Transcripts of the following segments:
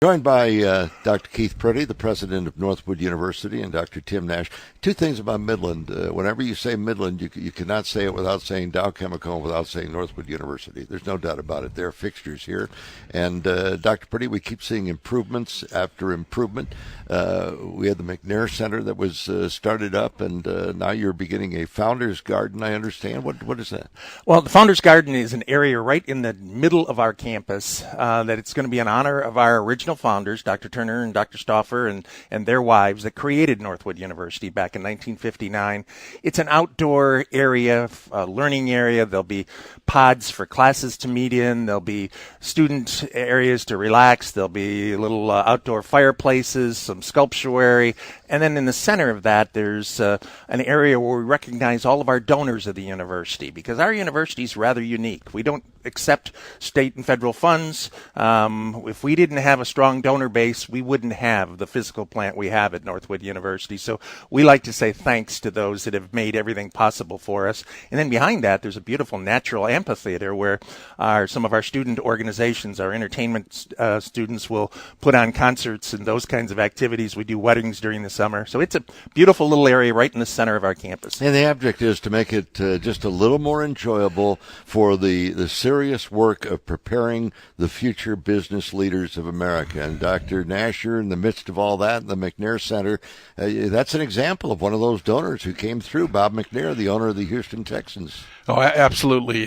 Joined by Dr. Keith Priddy, the president of Northwood University, and Dr. Tim Nash. Two things about Midland. Whenever you say Midland, you cannot say it without saying Dow Chemical and without saying Northwood University. There's no doubt about it. They're fixtures here. And Dr. Priddy, we keep seeing improvements after improvement. We had the McNair Center that was started up, and now you're beginning a Founders Garden, I understand. What is that? Well, the Founders Garden is an area right in the middle of our campus that it's going to be in honor of our original founders, Dr. Turner and Dr. Stauffer and their wives that created Northwood University back in 1959. It's an outdoor area, learning area. There'll be pods for classes to meet in. There'll be student areas to relax. There'll be little outdoor fireplaces, some sculptuary. And then in the center of that, there's an area where we recognize all of our donors of the university, because our university is rather unique. We don't accept state and federal funds. If we didn't have a strong donor base, we wouldn't have the physical plant we have at Northwood University. So we like to say thanks to those that have made everything possible for us. And then behind that, there's a beautiful natural amphitheater where some of our student organizations, our entertainment students will put on concerts and those kinds of activities. We do weddings during the summer. So it's a beautiful little area right in the center of our campus. And the object is to make it just a little more enjoyable for the serious work of preparing the future business leaders of America. And Dr. Nash, you're in the midst of all that, the McNair Center. That's an example of one of those donors who came through, Bob McNair, the owner of the Houston Texans. Oh, absolutely.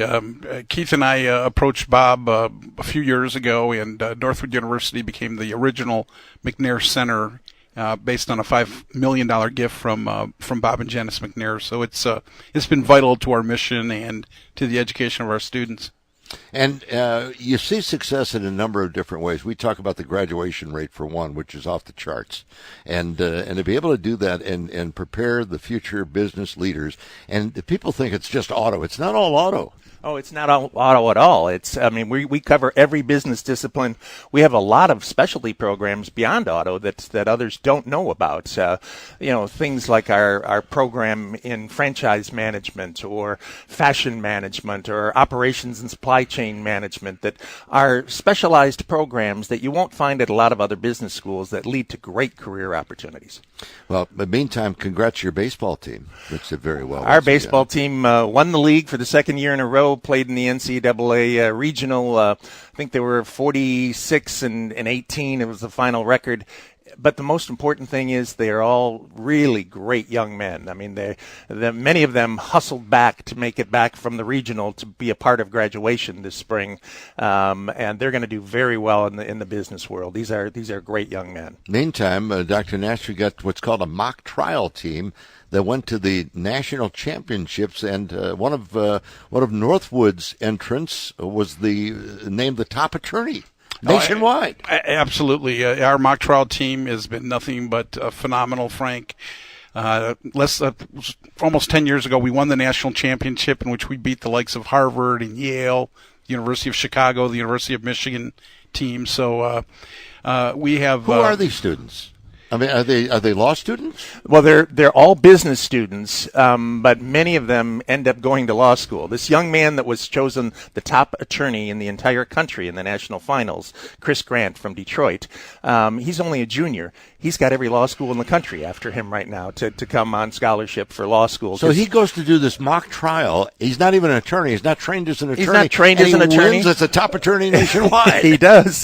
Keith and I approached Bob a few years ago, and Northwood University became the original McNair Center based on a $5 million gift from Bob and Janice McNair. So it's been vital to our mission and to the education of our students. And you see success in a number of different ways. We talk about the graduation rate, for one, which is off the charts. And to be able to do that and prepare the future business leaders. And people think it's just auto. It's not all auto. Oh, it's not auto at all. We cover every business discipline. We have a lot of specialty programs beyond auto that others don't know about. Things like our program in franchise management or fashion management or operations and supply chain management that are specialized programs that you won't find at a lot of other business schools that lead to great career opportunities. Well, in the meantime, congrats to your baseball team, which did very well. Our baseball team won the league for the second year in a row, played in the NCAA regional. I think they were 46 and 18. It was the final record. But the most important thing is they are all really great young men. I mean, many of them hustled back to make it back from the regional to be a part of graduation this spring, and they're going to do very well in the business world. These are great young men. Meantime, Dr. Nash, you got what's called a mock trial team that went to the national championships, and one of Northwood's entrants was named the top attorney nationwide. Absolutely. Our mock trial team has been nothing but phenomenal, Frank. Almost 10 years ago, we won the national championship in which we beat the likes of Harvard and Yale, the University of Chicago, the University of Michigan team. So we have. Who are these students? I mean, are they law students? Well, they're all business students, but many of them end up going to law school. This young man that was chosen the top attorney in the entire country in the national finals, Chris Grant from Detroit, he's only a junior. He's got every law school in the country after him right now to come on scholarship for law school. So he goes to do this mock trial. He's not even an attorney. He's not trained as an attorney. He's not trained as an attorney. He wins as the top attorney nationwide. He does.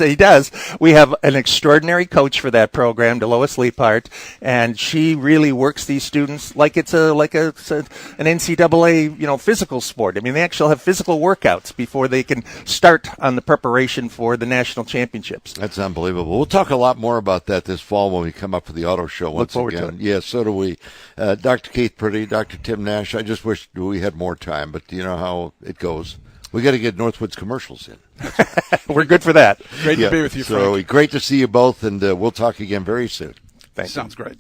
We have an extraordinary coach for that program, Delois Leapart, and she really works these students like it's an NCAA physical sport. I mean, they actually have physical workouts before they can start on the preparation for the national championships. That's unbelievable. We'll talk a lot more about that this fall when we come up for the auto show once again. Look forward to it. Yeah, so do we. Dr. Keith Priddy, Dr. Tim Nash, I just wish we had more time, but you know how it goes. We got to get Northwood's commercials in. We're good for that. Great to be with you, Frank. So great to see you both, and we'll talk again very soon. Thanks. Sounds great.